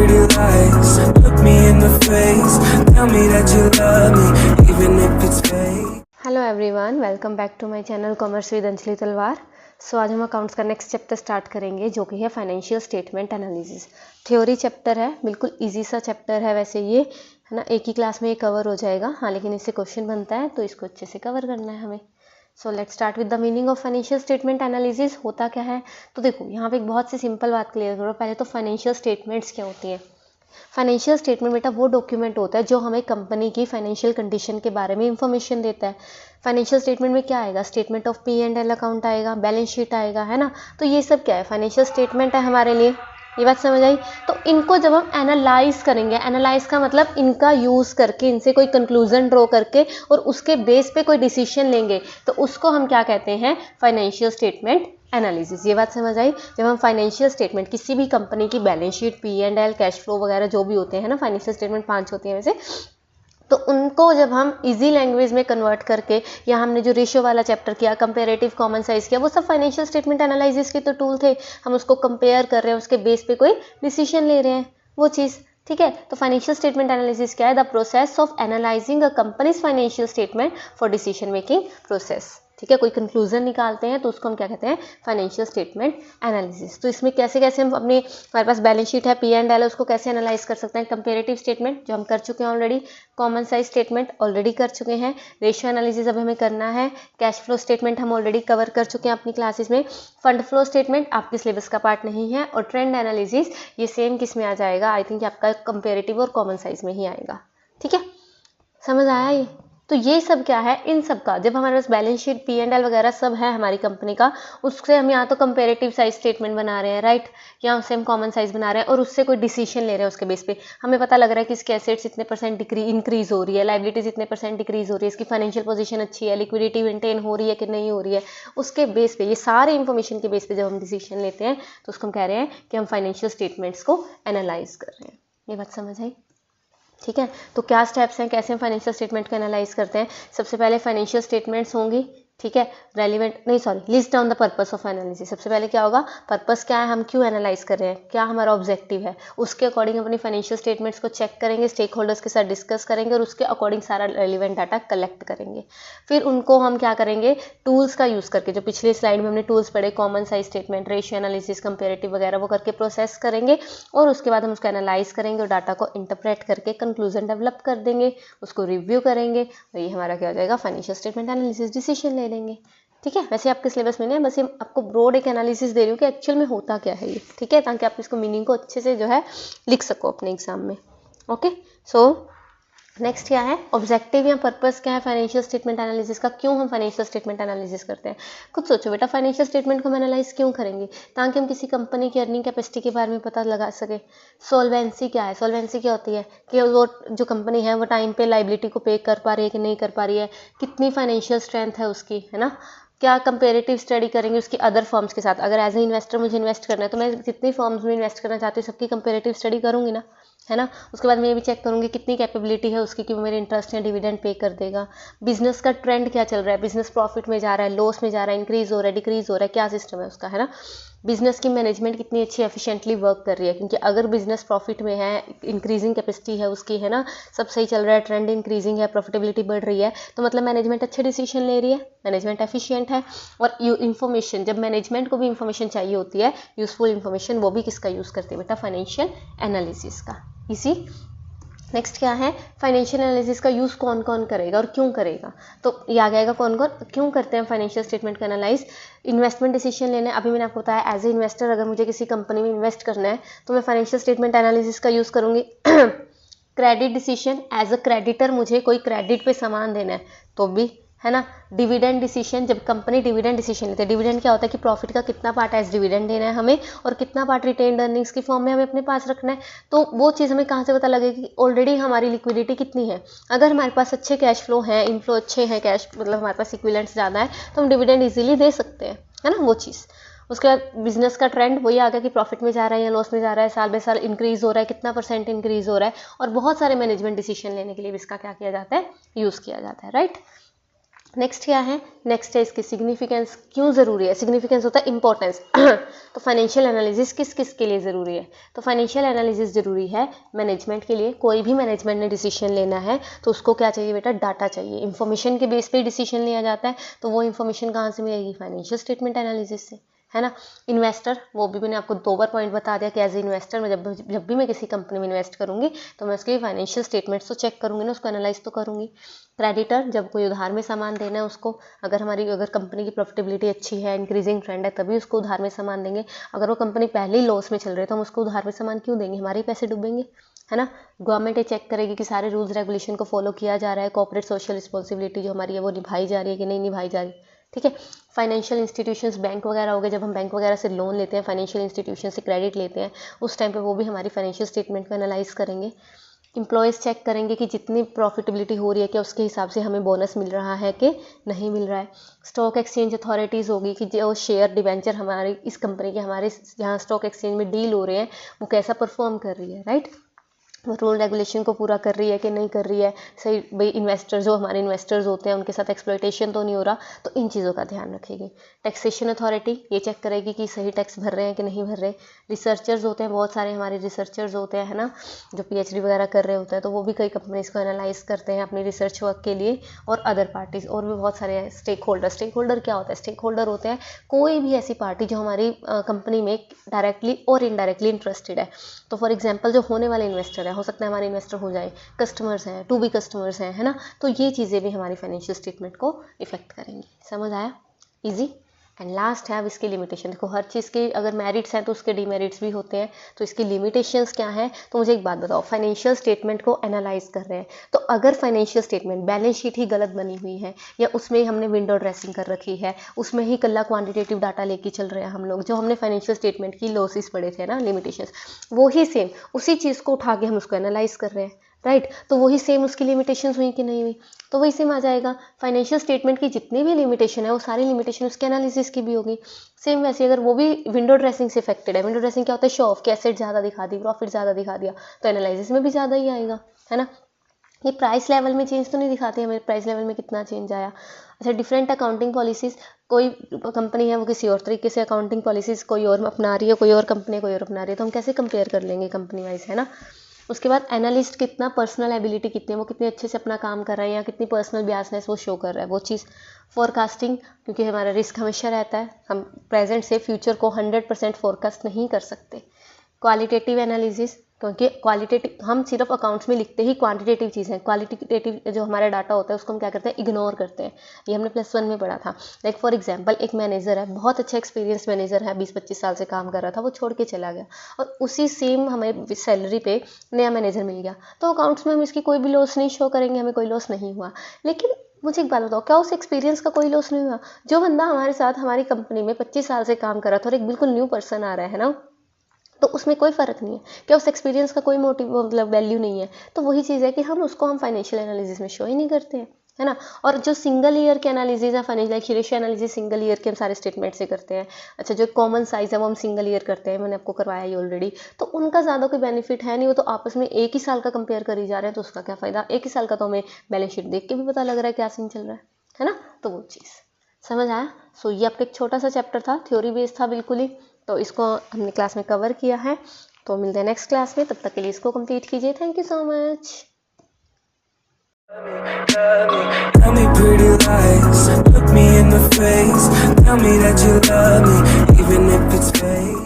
pretty lies. Look me in the face, tell me that you love me, even if it's fake. Hello everyone, welcome back to my channel commerce with Anjali Talwar. So आज हम accounts का next chapter start करेंगे जो कि है financial statement analysis. Theory chapter है, बिल्कुल easy सा चैप्टर है वैसे ये, है ना। एक ही क्लास में ये कवर हो जाएगा, हाँ, लेकिन इससे क्वेश्चन बनता है तो इसको अच्छे से कवर करना है हमें। So let's start with the meaning of financial statement analysis. होता क्या है, तो देखो यहाँ पे एक बहुत सी सिंपल बात क्लियर करो। पहले तो फाइनेंशियल स्टेटमेंट्स क्या होती हैं। फाइनेंशियल स्टेटमेंट बेटा वो डॉक्यूमेंट होता है जो हमें कंपनी की फाइनेंशियल कंडीशन के बारे में इंफॉर्मेशन देता है। फाइनेंशियल स्टेटमेंट में क्या आएगा, स्टेटमेंट ऑफ P&L अकाउंट आएगा, बैलेंस शीट आएगा, है ना। तो ये सब क्या है, फाइनेंशियल स्टेटमेंट है हमारे लिए। ये बात समझ आई। तो इनको जब हम एनालाइज करेंगे, एनालाइज का मतलब इनका यूज करके, इनसे कोई कंक्लूजन ड्रॉ करके और उसके बेस पे कोई डिसीजन लेंगे, तो उसको हम क्या कहते हैं, फाइनेंशियल स्टेटमेंट एनालिसिस। ये बात समझ आई। जब हम फाइनेंशियल स्टेटमेंट किसी भी कंपनी की balance sheet, P&L, cash flow वगैरह जो भी होते हैं ना, फाइनेंशियल स्टेटमेंट 5 होती हैं वैसे, तो उनको जब हम इजी लैंग्वेज में कन्वर्ट करके, या हमने जो रेशियो वाला चैप्टर किया, कंपेरेटिव कॉमन साइज किया, वो सब फाइनेंशियल स्टेटमेंट एनालिसिस के तो टूल थे। हम उसको कंपेयर कर रहे हैं, उसके बेस पे कोई डिसीजन ले रहे हैं, वो चीज़, ठीक है। तो फाइनेंशियल स्टेटमेंट एनालिसिस क्या है, the process of analysing a companies financial statement for decision making process, ठीक है। कोई कंक्लूजन निकालते हैं तो उसको हम क्या कहते हैं, फाइनेंशियल स्टेटमेंट एनालिसिस। तो इसमें कैसे कैसे हम अपने, हमारे पास बैलेंस शीट है, P&L है, उसको कैसे एनालाइज कर सकते हैं। कंपेरेटिव स्टेटमेंट जो हम कर चुके हैं already, common size statement already कर चुके हैं, रेशियो एनालिसिस अब हमें करना है, कैश फ्लो स्टेटमेंट हम ऑलरेडी कवर कर चुके हैं अपनी क्लासेस में, फंड फ्लो स्टेटमेंट आपके सिलेबस का पार्ट नहीं है, और ट्रेंड एनालिसिस ये सेम किस में आ जाएगा, आई थिंक आपका कंपेरेटिव और कॉमन साइज में ही आएगा, ठीक है। समझ आया ये। तो ये सब क्या है, इन सब का जब हमारे पास बैलेंस शीट, P&L वगैरह सब है हमारी कंपनी का, उससे हम यहाँ तो कंपेरेटिव साइज स्टेटमेंट बना रहे हैं, राइट, या उससे हम कॉमन साइज बना रहे हैं और उससे कोई डिसीजन ले रहे हैं। उसके बेस पे हमें पता लग रहा है कि इसके एसेट्स इतने परसेंट इंक्रीज हो रही है, लाइबिलिटीज इतने परसेंट डिक्रीज हो रही है, इसकी फाइनेंशियल पोजीशन अच्छी है, लिक्विडिटी मेंटेन हो रही है कि नहीं हो रही है, उसके बेस पे, ये सारे इंफॉर्मेशन के बेस पे जब हम डिसीजन लेते हैं तो उसको हम कह रहे हैं कि हम फाइनेंशियल स्टेटमेंट्स को एनालाइज कर रहे हैं। ये बात समझ आई, ठीक है। तो क्या स्टेप्स हैं, कैसे हम फाइनेंशियल स्टेटमेंट को एनालाइज करते हैं। सबसे पहले फाइनेंशियल स्टेटमेंट्स होंगी, ठीक है, रेलिवेंट नहीं, sorry, list down the purpose of analysis. सबसे पहले क्या होगा, पर्पस क्या है, हम क्यों एनालाइज कर रहे हैं, क्या हमारा ऑब्जेक्टिव है, उसके अकॉर्डिंग अपनी फाइनेंशियल स्टेटमेंट्स को चेक करेंगे, स्टेक होल्डर्स के साथ डिस्कस करेंगे और उसके अकॉर्डिंग सारा रेलिवेंट डाटा कलेक्ट करेंगे। फिर उनको हम क्या करेंगे, टूल्स का यूज़ करके, जो पिछले स्लाइड में हमने टूल्स पढ़े, common size statement, ratio analysis, comparative वगैरह, वो करके प्रोसेस करेंगे और उसके बाद हम उसको एनालाइज करेंगे और डाटा को इंटरप्रेट करके कंक्लूजन डेवलप कर देंगे, उसको रिव्यू करेंगे और ये हमारा क्या हो जाएगा, फाइनेंशियल स्टेटमेंट एनालिसिस, डिसीजन ले लेंगे, ठीक है। वैसे आपके सिलेबस में नहीं है, बस ये आपको ब्रॉड एक एनालिसिस दे रही हूँ कि एक्चुअल में होता क्या है ये, ठीक है, ताकि आप इसको मीनिंग को अच्छे से जो है लिख सको अपने एग्जाम में। ओके, सो नेक्स्ट क्या है, ऑब्जेक्टिव या पर्पस क्या है फाइनेंशियल स्टेटमेंट एनालिसिस का, क्यों हम फाइनेंशियल स्टेटमेंट एनालिसिस करते हैं। खुद सोचो बेटा, फाइनेंशियल स्टेटमेंट को हम एनालाइज क्यों करेंगे, ताकि हम किसी कंपनी की अर्निंग कैपेसिटी के बारे में पता लगा सके। सॉल्वेंसी क्या है, सॉल्वेंसी क्या होती है कि वो जो कंपनी है वो टाइम पे लाइबिलिटी को पे कर पा रही है कि नहीं कर पा रही है, कितनी फाइनेंशियल स्ट्रेंथ है उसकी, है ना। क्या कंपेरेटिव स्टडी करेंगे उसकी अदर फर्म्स के साथ। अगर एज ए इन्वेस्टर मुझे इन्वेस्ट करना है तो मैं जितनी फर्म्स में इन्वेस्ट करना चाहती हूँ सबकी कंपेरेटिव स्टडी करूँगी ना, है ना। उसके बाद मैं ये भी चेक करूँगी कितनी कैपेबिलिटी है उसकी कि वो मेरे इंटरेस्ट या डिविडेंड पे कर देगा। बिजनेस का ट्रेंड क्या चल रहा है, बिजनेस प्रॉफिट में जा रहा है, लॉस में जा रहा है, इंक्रीज हो रहा है, डिक्रीज हो रहा है, क्या सिस्टम है उसका, है ना। बिजनेस की मैनेजमेंट कितनी अच्छी एफिशिएंटली वर्क कर रही है, क्योंकि अगर बिजनेस प्रॉफिट में है, इंक्रीजिंग कैपेसिटी है उसकी, है ना, सब सही चल रहा है, ट्रेंड इंक्रीजिंग है, प्रॉफिटेबिलिटी बढ़ रही है, तो मतलब मैनेजमेंट अच्छे डिसीजन ले रही है, मैनेजमेंट एफिशिएंट है। और इन्फॉर्मेशन, जब मैनेजमेंट को भी इन्फॉर्मेशन चाहिए होती है, यूजफुल इन्फॉर्मेशन, वो भी किसका यूज़ करते हैं बेटा, फाइनेंशियल एनालिसिस का। इसी नेक्स्ट क्या है, फाइनेंशियल एनालिसिस का यूज़ कौन कौन करेगा और क्यों करेगा। तो ये आ जाएगा कौन कौन क्यों करते हैं फाइनेंशियल स्टेटमेंट का एनालाइज। इन्वेस्टमेंट डिसीजन लेने, अभी मैंने आपको बताया एज ए इन्वेस्टर अगर मुझे किसी कंपनी में इन्वेस्ट करना है तो मैं फाइनेंशियल स्टेटमेंट एनालिसिस का यूज़ करूँगी। Credit decision, as a creditor मुझे कोई क्रेडिट पे सामान देना है तो भी, है ना। डिविडेंड डिसीजन, जब कंपनी डिविडेंड डिसीजन लेते हैं, डिविडेंड क्या होता है कि प्रॉफिट का कितना पार्ट एज डिविडेंड देना है हमें और कितना पार्ट रिटेन्ड अर्निंग्स की फॉर्म में हमें अपने पास रखना है। तो वो चीज़ हमें कहाँ से पता लगेगी कि ऑलरेडी हमारी लिक्विडिटी कितनी है। अगर हमारे पास अच्छे कैश फ्लो हैं, इनफ्लो अच्छे हैं, कैश मतलब हमारे पास इक्विवेलेंट्स ज़्यादा है तो हम डिविडेंड ईजिली दे सकते हैं, है ना, वो चीज़। उसके बाद बिजनेस का ट्रेंड वही आ गया कि प्रॉफिट में जा रहा है या लॉस में जा रहा है, साल बाय साल इंक्रीज हो रहा है, कितना परसेंट इंक्रीज हो रहा है, और बहुत सारे मैनेजमेंट डिसीजन लेने के लिए भी इसका क्या किया जाता है, यूज़ किया जाता है, राइट। नेक्स्ट क्या है, नेक्स्ट है इसकी सिग्निफिकेंस, क्यों ज़रूरी है। सिग्निफिकेंस होता है इंपॉर्टेंस तो फाइनेंशियल एनालिसिस किस किस के लिए ज़रूरी है, तो फाइनेंशियल एनालिसिस ज़रूरी है मैनेजमेंट के लिए। कोई भी मैनेजमेंट ने डिसीजन लेना है तो उसको क्या चाहिए बेटा, डाटा चाहिए। इन्फॉर्मेशन के बेस पे डिसीजन लिया जाता है, तो वो इन्फॉर्मेशन कहाँ से मिलेगी, फाइनेंशियल स्टेटमेंट एनालिसिस से, है ना। इन्वेस्टर, वो भी मैंने आपको 2 बार पॉइंट बता दिया कि एज ए इन्वेस्टर मैं जब भी मैं किसी कंपनी में इन्वेस्ट करूंगी तो मैं उसके फाइनेंशियल स्टेटमेंट्स तो चेक करूंगी ना, उसको एनालाइज तो करूंगी। क्रेडिटर, जब कोई उधार में सामान देना है उसको, अगर कंपनी की प्रॉफिटेबिलिटी अच्छी है, इंक्रीजिंग ट्रेंड है, तभी उसको उधार में सामान देंगे। अगर वो कंपनी पहले ही लॉस में चल रही है तो हम उसको उधार में सामान क्यों देंगे, हमारे ही पैसे डूबेंगे, है ना। गवर्नमेंट ये चेक करेगी कि सारे रूल्स रेगुलेशन को फॉलो किया जा रहा है, कॉर्पोरेट सोशल रिस्पॉन्सिबिलिटी जो हमारी है वो निभाई जा रही है कि नहीं निभाई जा रही, ठीक है। फाइनेंशियल इंस्टीट्यूशंस, बैंक वगैरह हो गए, जब हम बैंक वगैरह से लोन लेते हैं, फाइनेंशियल इंस्टीट्यूशन से क्रेडिट लेते हैं, उस टाइम पे वो भी हमारी फाइनेंशियल स्टेटमेंट को एनालाइज करेंगे। एम्प्लॉयज़ चेक करेंगे कि जितनी प्रॉफिटेबिलिटी हो रही है क्या उसके हिसाब से हमें बोनस मिल रहा है कि नहीं मिल रहा है। स्टॉक एक्सचेंज अथॉरिटीज़ होगी कि जो शेयर डिवेंचर हमारी इस कंपनी के हमारे जहाँ स्टॉक एक्सचेंज में डील हो रहे हैं वो कैसा परफॉर्म कर रही है, राइट, वो रूल रेगुलेशन को पूरा कर रही है कि नहीं कर रही है, सही भाई इन्वेस्टर जो हमारे इन्वेस्टर्स होते हैं उनके साथ एक्सप्लॉयटेशन तो नहीं हो रहा, तो इन चीज़ों का ध्यान रखेगी। टैक्सेशन अथॉरिटी ये चेक करेगी कि सही टैक्स भर रहे हैं कि नहीं भर रहे। रिसर्चर्स होते हैं, बहुत सारे हमारे रिसर्चर्स होते हैं, है ना, जो PhD वगैरह कर रहे होते हैं, तो वो भी कई कंपनीज़ को एनालाइज करते हैं अपनी रिसर्च वर्क के लिए। और अदर पार्टीज़ और भी बहुत सारे हैं। स्टेक होल्डर क्या होता है, स्टेक होल्डर होते हैं कोई भी ऐसी पार्टी जो हमारी कंपनी में डायरेक्टली और इनडायरेक्टली इंटरेस्टेड है। तो फॉर एग्जाम्पल जो होने वाले इन्वेस्टर है, हो सकता है हमारे इन्वेस्टर हो जाए, कस्टमर्स हैं, टू बी कस्टमर्स हैं, है ना, तो ये चीज़ें भी हमारी फाइनेंशियल स्टेटमेंट को इफेक्ट करेंगी। समझ आया, इजी। एंड लास्ट है अब इसकी लिमिटेशन। देखो हर चीज़ के अगर मेरिट्स हैं तो उसके डिमेरिट्स भी होते हैं, तो इसकी लिमिटेशंस क्या है। तो मुझे एक बात बताओ, फाइनेंशियल स्टेटमेंट को एनालाइज कर रहे हैं तो अगर फाइनेंशियल स्टेटमेंट बैलेंस शीट ही गलत बनी हुई है या उसमें हमने विंडो ड्रेसिंग कर रखी है, उसमें ही कल्ला क्वांटिटेटिव डाटा लेके चल रहे हैं हम लोग, जो हमने फाइनेंशियल स्टेटमेंट की लॉसेस पड़े थे ना, लिमिटेशंस, वो ही सेम उसी चीज़ को उठा के हम उसको एनालाइज कर रहे हैं, राइट, तो वही सेम उसकी लिमिटेशंस हुई कि नहीं हुई, तो वही सेम आ जाएगा। फाइनेंशियल स्टेटमेंट की जितनी भी लिमिटेशन है वो सारी लिमिटेशन उसके एनालिसिस की भी होगी। सेम वैसे अगर वो भी विंडो ड्रेसिंग से इफेक्टेड है, विंडो ड्रेसिंग क्या होता है, शो ऑफ के एसेट ज़्यादा दिखा दी, प्रॉफिट ज़्यादा दिखा दिया, तो एनालिसिस में भी ज़्यादा ही आएगा, है ना। ये प्राइस लेवल में चेंज तो नहीं दिखाती हमें, प्राइस लेवल में कितना चेंज आया। अच्छा, डिफरेंट अकाउंटिंग पॉलिसीज़, कोई कंपनी है वो किसी और तरीके से अकाउंटिंग पॉलिसीज़ कोई और अपना रही है, कोई और कंपनी कोई और अपना रही है, तो हम कैसे कंपेयर कर लेंगे कंपनी वाइज, है ना। उसके बाद एनालिस्ट कितना पर्सनल एबिलिटी कितनी, वो कितने अच्छे से अपना काम कर रहे हैं या कितनी पर्सनल बियासनेस वो शो कर रहा है, वो चीज़। फोरकास्टिंग, क्योंकि हमारा रिस्क हमेशा रहता है, हम प्रेजेंट से फ्यूचर को 100% फोरकास्ट नहीं कर सकते। क्वालिटेटिव एनालिसिस, क्योंकि क्वालिटेटिव हम सिर्फ अकाउंट्स में लिखते ही क्वांटिटेटिव चीज़ें, क्वालिटेटिव जो हमारा डाटा होता है उसको हम क्या करते हैं, इग्नोर करते हैं। ये हमने +1 में पढ़ा था। लाइक फॉर एग्जांपल एक मैनेजर है, बहुत अच्छा एक्सपीरियंस मैनेजर है, 20-25 साल से काम कर रहा था, वो छोड़ के चला गया और उसी सेम हमें सैलरी पे नया मैनेजर मिल गया, तो अकाउंट्स में हम इसकी कोई भी लॉस नहीं शो करेंगे, हमें कोई लॉस नहीं हुआ। लेकिन मुझे एक बात बताओ, क्या उस एक्सपीरियंस का कोई लॉस नहीं हुआ? जो बंदा हमारे साथ हमारी कंपनी में 25 साल से काम कर रहा था और एक बिल्कुल न्यू पर्सन आ रहा है ना, तो उसमें कोई फ़र्क नहीं है, क्या उस एक्सपीरियंस का कोई मोटिव मतलब वैल्यू नहीं है। तो वही चीज़ है कि हम फाइनेंशियल एनालिसिस में शो ही नहीं करते हैं, है ना। और जो सिंगल ईयर के एनालिसिस है, financial ratio analysis single year के हम सारे स्टेटमेंट से करते हैं। अच्छा, जो कॉमन साइज है वो हम सिंगल ईयर करते हैं, मैंने आपको करवाया ही ऑलरेडी, तो उनका ज़्यादा कोई बेनिफिट है नहीं, वो तो आपस में एक ही साल का कंपेयर करी जा रहे हैं, तो उसका क्या फ़ायदा। एक ही साल का तो हमें बैलेंस शीट देख के भी पता लग रहा है क्या सीन चल रहा है ना, तो वो चीज़ समझ आया। सो ये आपका एक छोटा सा चैप्टर था, थ्योरी बेस्ड था बिल्कुल ही, तो इसको हमने क्लास में कवर किया है। तो मिलते हैं नेक्स्ट क्लास में, तब तक के लिए इसको कंप्लीट कीजिए। Thank you so much. Tell me pretty lies, look me in the face, tell me that you love me, even if it's fake.